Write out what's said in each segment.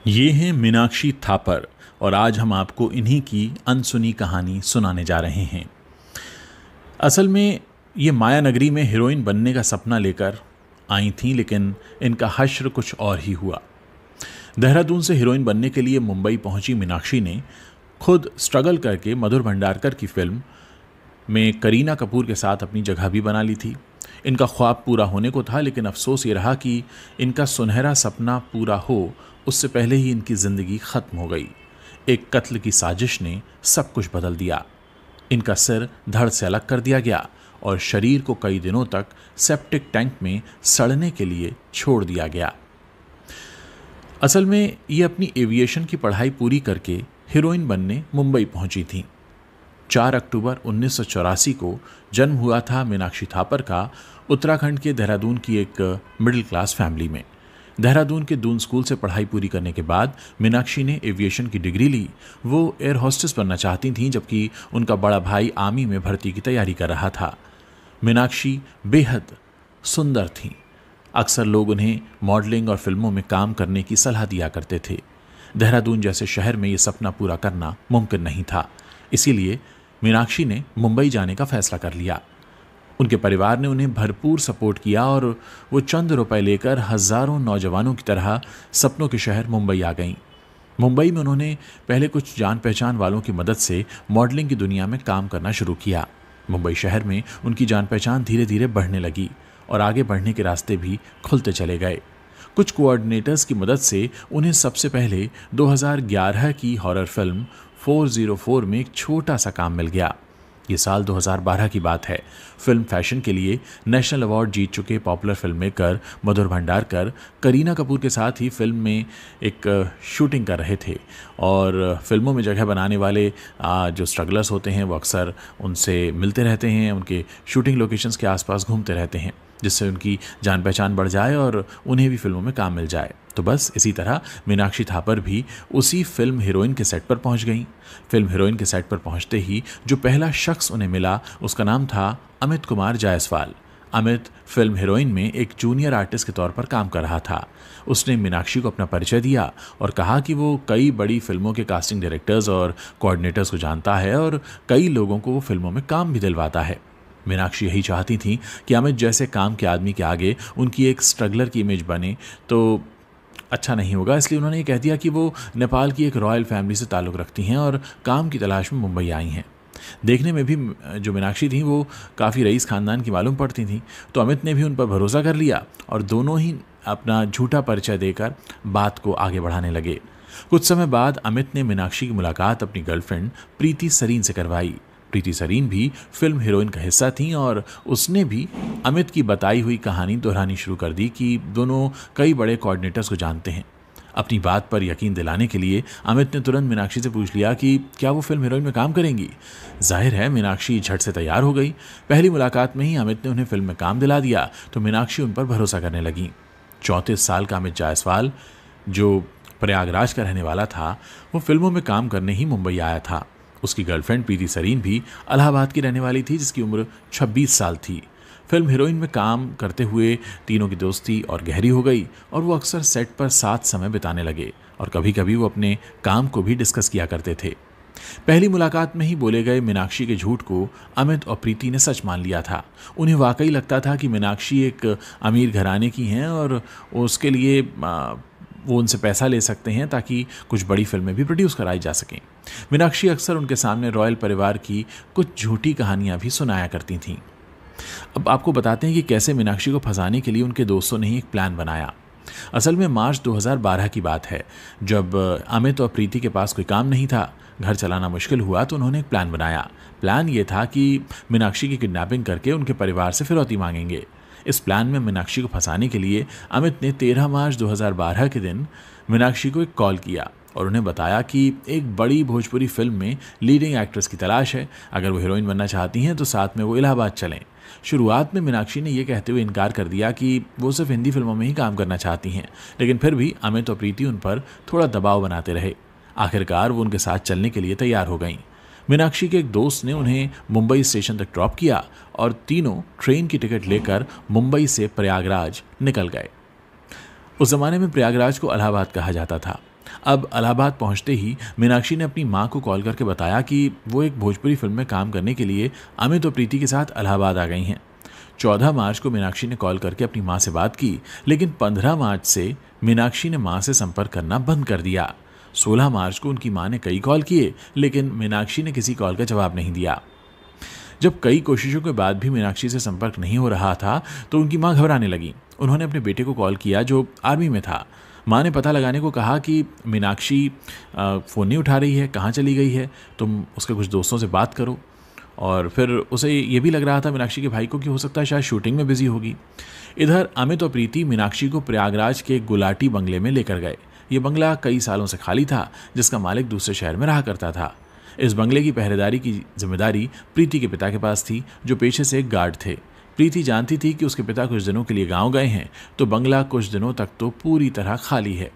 ये हैं मीनाक्षी थापर और आज हम आपको इन्हीं की अनसुनी कहानी सुनाने जा रहे हैं। असल में ये माया नगरी में हीरोइन बनने का सपना लेकर आई थीं, लेकिन इनका हश्र कुछ और ही हुआ। देहरादून से हीरोइन बनने के लिए मुंबई पहुंची मीनाक्षी ने खुद स्ट्रगल करके मधुर भंडारकर की फिल्म में करीना कपूर के साथ अपनी जगह भी बना ली थी। इनका ख्वाब पूरा होने को था, लेकिन अफसोस ये रहा कि इनका सुनहरा सपना पूरा हो उससे पहले ही इनकी ज़िंदगी ख़त्म हो गई। एक कत्ल की साजिश ने सब कुछ बदल दिया। इनका सिर धड़ से अलग कर दिया गया और शरीर को कई दिनों तक सेप्टिक टैंक में सड़ने के लिए छोड़ दिया गया। असल में ये अपनी एविएशन की पढ़ाई पूरी करके हीरोइन बनने मुंबई पहुंची थी। 4 अक्टूबर 1984 को जन्म हुआ था मीनाक्षी थापर का उत्तराखंड के देहरादून की एक मिडिल क्लास फैमिली में। देहरादून के दून स्कूल से पढ़ाई पूरी करने के बाद मीनाक्षी ने एविएशन की डिग्री ली। वो एयर होस्टेस बनना चाहती थीं, जबकि उनका बड़ा भाई आर्मी में भर्ती की तैयारी कर रहा था। मीनाक्षी बेहद सुंदर थीं। अक्सर लोग उन्हें मॉडलिंग और फिल्मों में काम करने की सलाह दिया करते थे। देहरादून जैसे शहर में ये सपना पूरा करना मुमकिन नहीं था, इसीलिए मीनाक्षी ने मुंबई जाने का फैसला कर लिया। उनके परिवार ने उन्हें भरपूर सपोर्ट किया और वो चंद रुपए लेकर हजारों नौजवानों की तरह सपनों के शहर मुंबई आ गईं। मुंबई में उन्होंने पहले कुछ जान पहचान वालों की मदद से मॉडलिंग की दुनिया में काम करना शुरू किया। मुंबई शहर में उनकी जान पहचान धीरे धीरे बढ़ने लगी और आगे बढ़ने के रास्ते भी खुलते चले गए। कुछ कोऑर्डिनेटर्स की मदद से उन्हें सबसे पहले 2011 की हॉरर फिल्म 404 में एक छोटा सा काम मिल गया। ये साल 2012 की बात है। फिल्म फैशन के लिए नेशनल अवार्ड जीत चुके पॉपुलर फिल्म मेकर मधुर भंडारकर करीना कपूर के साथ ही फिल्म में एक शूटिंग कर रहे थे और फिल्मों में जगह बनाने वाले जो स्ट्रगलर्स होते हैं वो अक्सर उनसे मिलते रहते हैं, उनके शूटिंग लोकेशंस के आसपास घूमते रहते हैं, जिससे उनकी जान पहचान बढ़ जाए और उन्हें भी फिल्मों में काम मिल जाए। तो बस इसी तरह मीनाक्षी थापर भी उसी फिल्म हीरोइन के सेट पर पहुंच गईं। फिल्म हीरोइन के सेट पर पहुंचते ही जो पहला शख्स उन्हें मिला उसका नाम था अमित कुमार जायसवाल। अमित फिल्म हीरोइन में एक जूनियर आर्टिस्ट के तौर पर काम कर रहा था। उसने मीनाक्षी को अपना परिचय दिया और कहा कि वो कई बड़ी फिल्मों के कास्टिंग डायरेक्टर्स और कोऑर्डिनेटर्स को जानता है और कई लोगों को वो फिल्मों में काम भी दिलवाता है। मीनाक्षी यही चाहती थी कि अमित जैसे काम के आदमी के आगे उनकी एक स्ट्रगलर की इमेज बने तो अच्छा नहीं होगा, इसलिए उन्होंने ये कह दिया कि वो नेपाल की एक रॉयल फैमिली से ताल्लुक़ रखती हैं और काम की तलाश में मुंबई आई हैं। देखने में भी जो मीनाक्षी थी वो काफ़ी रईस ख़ानदान की मालूम पड़ती थी, तो अमित ने भी उन पर भरोसा कर लिया और दोनों ही अपना झूठा परिचय देकर बात को आगे बढ़ाने लगे। कुछ समय बाद अमित ने मीनाक्षी की मुलाकात अपनी गर्लफ्रेंड प्रीति सरीन से करवाई। प्रीति सरीन भी फिल्म हीरोइन का हिस्सा थीं और उसने भी अमित की बताई हुई कहानी दोहरानी शुरू कर दी कि दोनों कई बड़े कोऑर्डिनेटर्स को जानते हैं। अपनी बात पर यकीन दिलाने के लिए अमित ने तुरंत मीनाक्षी से पूछ लिया कि क्या वो फिल्म हीरोइन में काम करेंगी। जाहिर है मीनाक्षी झट से तैयार हो गई। पहली मुलाकात में ही अमित ने उन्हें फिल्म में काम दिला दिया तो मीनाक्षी उन पर भरोसा करने लगी। 34 साल का अमित जायसवाल, जो प्रयागराज का रहने वाला था, वो फिल्मों में काम करने ही मुंबई आया था। उसकी गर्लफ्रेंड प्रीति सरीन भी इलाहाबाद की रहने वाली थी, जिसकी उम्र 26 साल थी। फिल्म हीरोइन में काम करते हुए तीनों की दोस्ती और गहरी हो गई और वो अक्सर सेट पर साथ समय बिताने लगे और कभी कभी वो अपने काम को भी डिस्कस किया करते थे। पहली मुलाकात में ही बोले गए मीनाक्षी के झूठ को अमित और प्रीति ने सच मान लिया था। उन्हें वाकई लगता था कि मीनाक्षी एक अमीर घराने की हैं और उसके लिए वो उनसे पैसा ले सकते हैं ताकि कुछ बड़ी फिल्में भी प्रोड्यूस कराई जा सकें। मीनाक्षी अक्सर उनके सामने रॉयल परिवार की कुछ झूठी कहानियां भी सुनाया करती थीं। अब आपको बताते हैं कि कैसे मीनाक्षी को फंसाने के लिए उनके दोस्तों ने ही एक प्लान बनाया। असल में मार्च 2012 की बात है, जब अमित और प्रीति के पास कोई काम नहीं था, घर चलाना मुश्किल हुआ, तो उन्होंने एक प्लान बनाया। प्लान ये था कि मीनाक्षी की किडनैपिंग करके उनके परिवार से फिरौती मांगेंगे। इस प्लान में मीनाक्षी को फंसाने के लिए अमित ने 13 मार्च 2012 के दिन मीनाक्षी को एक कॉल किया और उन्हें बताया कि एक बड़ी भोजपुरी फिल्म में लीडिंग एक्ट्रेस की तलाश है। अगर वो हीरोइन बनना चाहती हैं तो साथ में वो इलाहाबाद चलें। शुरुआत में मीनाक्षी ने यह कहते हुए इनकार कर दिया कि वो सिर्फ हिंदी फिल्मों में ही काम करना चाहती हैं, लेकिन फिर भी अमित और प्रीति उन पर थोड़ा दबाव बनाते रहे। आखिरकार वो उनके साथ चलने के लिए तैयार हो गईं। मीनाक्षी के एक दोस्त ने उन्हें मुंबई स्टेशन तक ड्रॉप किया और तीनों ट्रेन की टिकट लेकर मुंबई से प्रयागराज निकल गए। उस जमाने में प्रयागराज को इलाहाबाद कहा जाता था। अब इलाहाबाद पहुंचते ही मीनाक्षी ने अपनी मां को कॉल करके बताया कि वो एक भोजपुरी फिल्म में काम करने के लिए अमित और प्रीति के साथ इलाहाबाद आ गई हैं। 14 मार्च को मीनाक्षी ने कॉल करके अपनी मां से बात की, लेकिन 15 मार्च से मीनाक्षी ने मां से संपर्क करना बंद कर दिया। 16 मार्च को उनकी मां ने कई कॉल किए, लेकिन मीनाक्षी ने किसी कॉल का जवाब नहीं दिया। जब कई कोशिशों के बाद भी मीनाक्षी से संपर्क नहीं हो रहा था तो उनकी मां घबराने लगी। उन्होंने अपने बेटे को कॉल किया जो आर्मी में था। मां ने पता लगाने को कहा कि मीनाक्षी फ़ोन नहीं उठा रही है, कहाँ चली गई है, तुम उसके कुछ दोस्तों से बात करो। और फिर उसे ये भी लग रहा था मीनाक्षी के भाई को कि हो सकता है शायद शूटिंग में बिजी होगी। इधर अमित और प्रीति मीनाक्षी को प्रयागराज के गुलाटी बंगले में लेकर गए। ये बंगला कई सालों से खाली था, जिसका मालिक दूसरे शहर में रहा करता था। इस बंगले की पहरेदारी की जिम्मेदारी प्रीति के पिता के पास थी, जो पेशे से एक गार्ड थे। प्रीति जानती थी कि उसके पिता कुछ दिनों के लिए गांव गए हैं, तो बंगला कुछ दिनों तक तो पूरी तरह खाली है।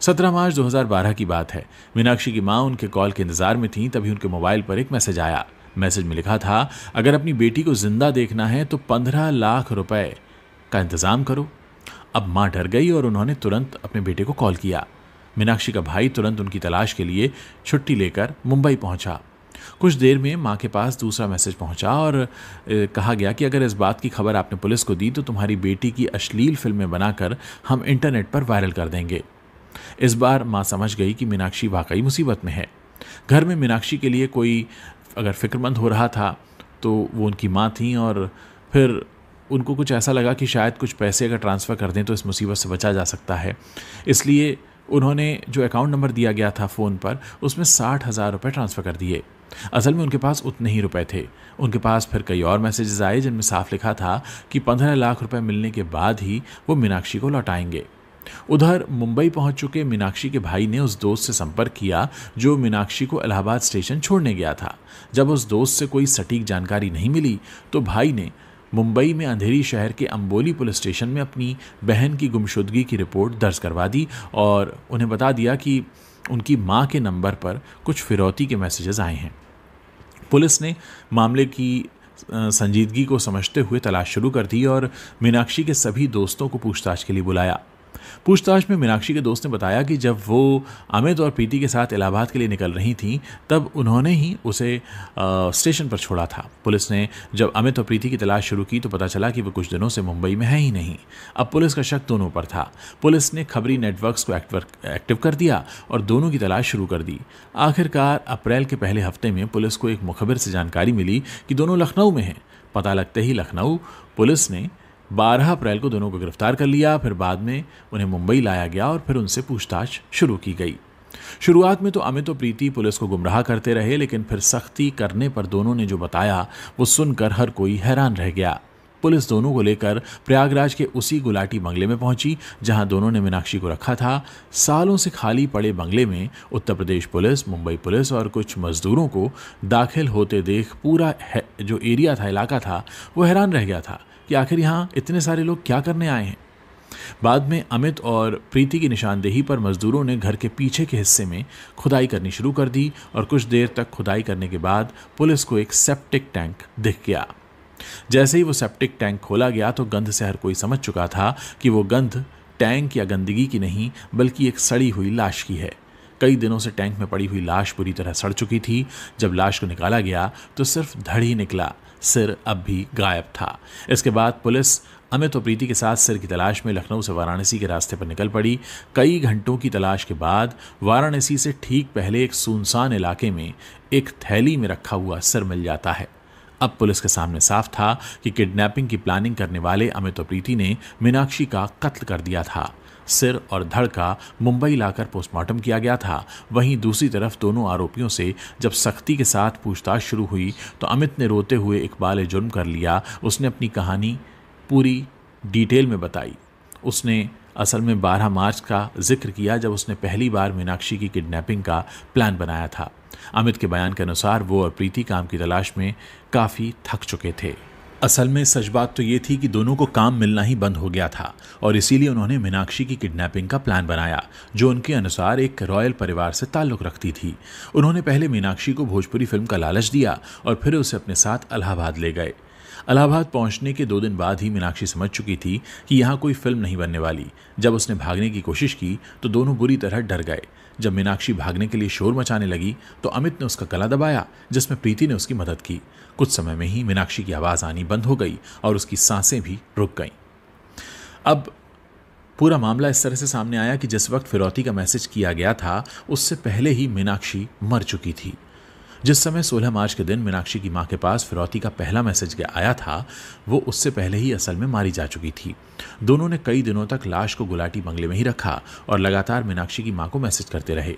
17 मार्च 2012 की बात है। मीनाक्षी की मां उनके कॉल के इंतजार में थी, तभी उनके मोबाइल पर एक मैसेज आया। मैसेज में लिखा था, अगर अपनी बेटी को जिंदा देखना है तो 15 लाख रुपए का इंतजाम करो। अब मां डर गई और उन्होंने तुरंत अपने बेटे को कॉल किया। मीनाक्षी का भाई तुरंत उनकी तलाश के लिए छुट्टी लेकर मुंबई पहुंचा। कुछ देर में मां के पास दूसरा मैसेज पहुंचा और कहा गया कि अगर इस बात की खबर आपने पुलिस को दी तो तुम्हारी बेटी की अश्लील फिल्में बनाकर हम इंटरनेट पर वायरल कर देंगे। इस बार मां समझ गई कि मीनाक्षी वाकई मुसीबत में है। घर में मीनाक्षी के लिए कोई अगर फिक्रमंद हो रहा था तो वो उनकी मां थी, और फिर उनको कुछ ऐसा लगा कि शायद कुछ पैसे अगर ट्रांसफ़र कर दें तो इस मुसीबत से बचा जा सकता है। इसलिए उन्होंने जो अकाउंट नंबर दिया गया था फ़ोन पर, उसमें 60,000 रुपये ट्रांसफ़र कर दिए। असल में उनके पास उतने ही रुपए थे। उनके पास फिर कई और मैसेजेस आए जिनमें साफ लिखा था कि 15 लाख रुपए मिलने के बाद ही वो मीनाक्षी को लौटाएंगे। उधर मुंबई पहुंच चुके मीनाक्षी के भाई ने उस दोस्त से संपर्क किया जो मीनाक्षी को इलाहाबाद स्टेशन छोड़ने गया था। जब उस दोस्त से कोई सटीक जानकारी नहीं मिली तो भाई ने मुंबई में अंधेरी शहर के अंबोली पुलिस स्टेशन में अपनी बहन की गुमशुदगी की रिपोर्ट दर्ज करवा दी और उन्हें बता दिया कि उनकी मां के नंबर पर कुछ फिरौती के मैसेजेस आए हैं। पुलिस ने मामले की संजीदगी को समझते हुए तलाश शुरू कर दी और मीनाक्षी के सभी दोस्तों को पूछताछ के लिए बुलाया। पूछताछ में मीनाक्षी के दोस्त ने बताया कि जब वो अमित और प्रीति के साथ इलाहाबाद के लिए निकल रही थीं तब उन्होंने ही उसे स्टेशन पर छोड़ा था। पुलिस ने जब अमित और प्रीति की तलाश शुरू की तो पता चला कि वो कुछ दिनों से मुंबई में है ही नहीं। अब पुलिस का शक दोनों पर था। पुलिस ने खबरी नेटवर्क्स को एक्टिव कर दिया और दोनों की तलाश शुरू कर दी। आखिरकार अप्रैल के पहले हफ्ते में पुलिस को एक मुखबिर से जानकारी मिली कि दोनों लखनऊ में हैं। पता लगते ही लखनऊ पुलिस ने 12 अप्रैल को दोनों को गिरफ्तार कर लिया। फिर बाद में उन्हें मुंबई लाया गया और फिर उनसे पूछताछ शुरू की गई। शुरुआत में तो अमित और प्रीति पुलिस को गुमराह करते रहे, लेकिन फिर सख्ती करने पर दोनों ने जो बताया वो सुनकर हर कोई हैरान रह गया। पुलिस दोनों को लेकर प्रयागराज के उसी गुलाटी बंगले में पहुंची जहां दोनों ने मीनाक्षी को रखा था। सालों से खाली पड़े बंगले में उत्तर प्रदेश पुलिस, मुंबई पुलिस और कुछ मजदूरों को दाखिल होते देख पूरा जो एरिया था, इलाका था, वो हैरान रह गया था कि आखिर यहाँ इतने सारे लोग क्या करने आए हैं। बाद में अमित और प्रीति की निशानदेही पर मजदूरों ने घर के पीछे के हिस्से में खुदाई करनी शुरू कर दी और कुछ देर तक खुदाई करने के बाद पुलिस को एक सेप्टिक टैंक दिख गया। जैसे ही वो सेप्टिक टैंक खोला गया तो गंध से हर कोई समझ चुका था कि वो गंध टैंक या गंदगी की नहीं बल्कि एक सड़ी हुई लाश की है। कई दिनों से टैंक में पड़ी हुई लाश बुरी तरह सड़ चुकी थी। जब लाश को निकाला गया तो सिर्फ धड़ ही निकला, सिर अब भी गायब था। इसके बाद पुलिस अमित और प्रीति के साथ सिर की तलाश में लखनऊ से वाराणसी के रास्ते पर निकल पड़ी। कई घंटों की तलाश के बाद वाराणसी से ठीक पहले एक सुनसान इलाके में एक थैली में रखा हुआ सिर मिल जाता है। अब पुलिस के सामने साफ था कि किडनैपिंग की प्लानिंग करने वाले अमित और प्रीति ने मीनाक्षी का कत्ल कर दिया था। सिर और धड़ का मुंबई लाकर पोस्टमार्टम किया गया था। वहीं दूसरी तरफ दोनों आरोपियों से जब सख्ती के साथ पूछताछ शुरू हुई तो अमित ने रोते हुए इकबाल जुर्म कर लिया। उसने अपनी कहानी पूरी डिटेल में बताई। उसने असल में 12 मार्च का जिक्र किया जब उसने पहली बार मीनाक्षी की किडनैपिंग का प्लान बनाया था। अमित के बयान के अनुसार वो और प्रीति काम की तलाश में काफ़ी थक चुके थे। असल में सच बात तो ये थी कि दोनों को काम मिलना ही बंद हो गया था और इसीलिए उन्होंने मीनाक्षी की किडनैपिंग का प्लान बनाया जो उनके अनुसार एक रॉयल परिवार से ताल्लुक़ रखती थी। उन्होंने पहले मीनाक्षी को भोजपुरी फिल्म का लालच दिया और फिर उसे अपने साथ इलाहाबाद ले गए। इलाहाबाद पहुंचने के 2 दिन बाद ही मीनाक्षी समझ चुकी थी कि यहाँ कोई फिल्म नहीं बनने वाली। जब उसने भागने की कोशिश की तो दोनों बुरी तरह डर गए। जब मीनाक्षी भागने के लिए शोर मचाने लगी तो अमित ने उसका गला दबाया, जिसमें प्रीति ने उसकी मदद की। कुछ समय में ही मीनाक्षी की आवाज़ आनी बंद हो गई और उसकी सांसें भी रुक गईं। अब पूरा मामला इस तरह से सामने आया कि जिस वक्त फिरौती का मैसेज किया गया था उससे पहले ही मीनाक्षी मर चुकी थी। जिस समय 16 मार्च के दिन मीनाक्षी की मां के पास फिरौती का पहला मैसेज आया था, वो उससे पहले ही असल में मारी जा चुकी थी। दोनों ने कई दिनों तक लाश को गुलाटी बंगले में ही रखा और लगातार मीनाक्षी की मां को मैसेज करते रहे।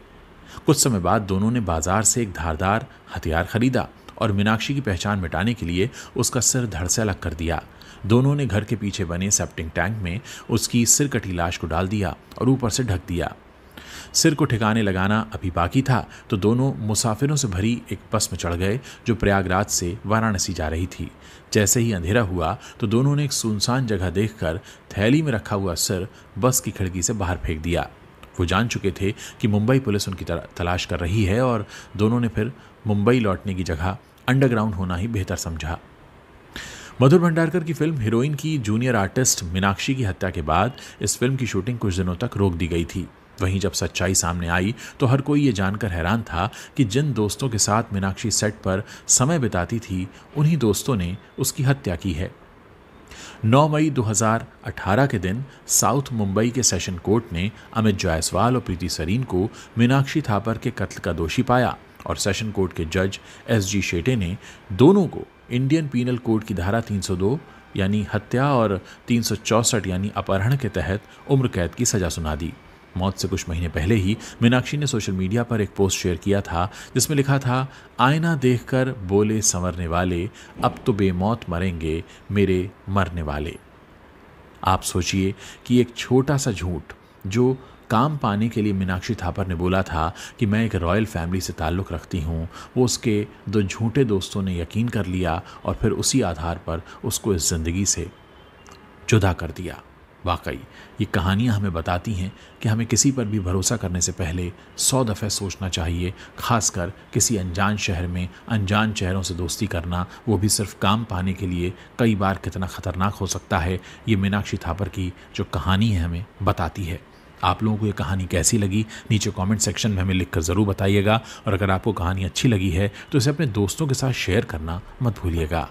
कुछ समय बाद दोनों ने बाजार से एक धारदार हथियार खरीदा और मीनाक्षी की पहचान मिटाने के लिए उसका सिर धड़ से अलग कर दिया। दोनों ने घर के पीछे बने सेप्टिक टैंक में उसकी सिर कटी लाश को डाल दिया और ऊपर से ढक दिया। सिर को ठिकाने लगाना अभी बाकी था तो दोनों मुसाफिरों से भरी एक बस में चढ़ गए जो प्रयागराज से वाराणसी जा रही थी। जैसे ही अंधेरा हुआ तो दोनों ने एक सुनसान जगह देखकर थैली में रखा हुआ सिर बस की खिड़की से बाहर फेंक दिया। वो जान चुके थे कि मुंबई पुलिस उनकी तलाश कर रही है और दोनों ने फिर मुंबई लौटने की जगह अंडरग्राउंड होना ही बेहतर समझा। मधुर भंडारकर की फिल्म हीरोइन की जूनियर आर्टिस्ट मीनाक्षी की हत्या के बाद इस फिल्म की शूटिंग कुछ दिनों तक रोक दी गई थी। वहीं जब सच्चाई सामने आई तो हर कोई ये जानकर हैरान था कि जिन दोस्तों के साथ मीनाक्षी सेट पर समय बिताती थी उन्हीं दोस्तों ने उसकी हत्या की है। 9 मई 2018 के दिन साउथ मुंबई के सेशन कोर्ट ने अमित जायसवाल और प्रीति सरीन को मीनाक्षी थापर के कत्ल का दोषी पाया और सेशन कोर्ट के जज SG शेटे ने दोनों को इंडियन पीनल कोड की धारा 302 यानी हत्या और 364 यानी अपहरण के तहत उम्र कैद की सजा सुना दी। मौत से कुछ महीने पहले ही मीनाक्षी ने सोशल मीडिया पर एक पोस्ट शेयर किया था जिसमें लिखा था, आईना देखकर बोले संवरने वाले, अब तो बेमौत मरेंगे मेरे मरने वाले। आप सोचिए कि एक छोटा सा झूठ जो काम पाने के लिए मीनाक्षी थापर ने बोला था कि मैं एक रॉयल फैमिली से ताल्लुक़ रखती हूँ, वो उसके 2 झूठे दोस्तों ने यकीन कर लिया और फिर उसी आधार पर उसको इस ज़िंदगी से जुदा कर दिया। वाकई ये कहानियाँ हमें बताती हैं कि हमें किसी पर भी भरोसा करने से पहले 100 दफ़े सोचना चाहिए, खासकर किसी अनजान शहर में अनजान चेहरों से दोस्ती करना, वो भी सिर्फ काम पाने के लिए, कई बार कितना ख़तरनाक हो सकता है। ये मीनाक्षी थापर की जो कहानी है हमें बताती है। आप लोगों को ये कहानी कैसी लगी नीचे कमेंट सेक्शन में हमें लिखकर ज़रूर बताइएगा और अगर आपको कहानी अच्छी लगी है तो इसे अपने दोस्तों के साथ शेयर करना मत भूलिएगा।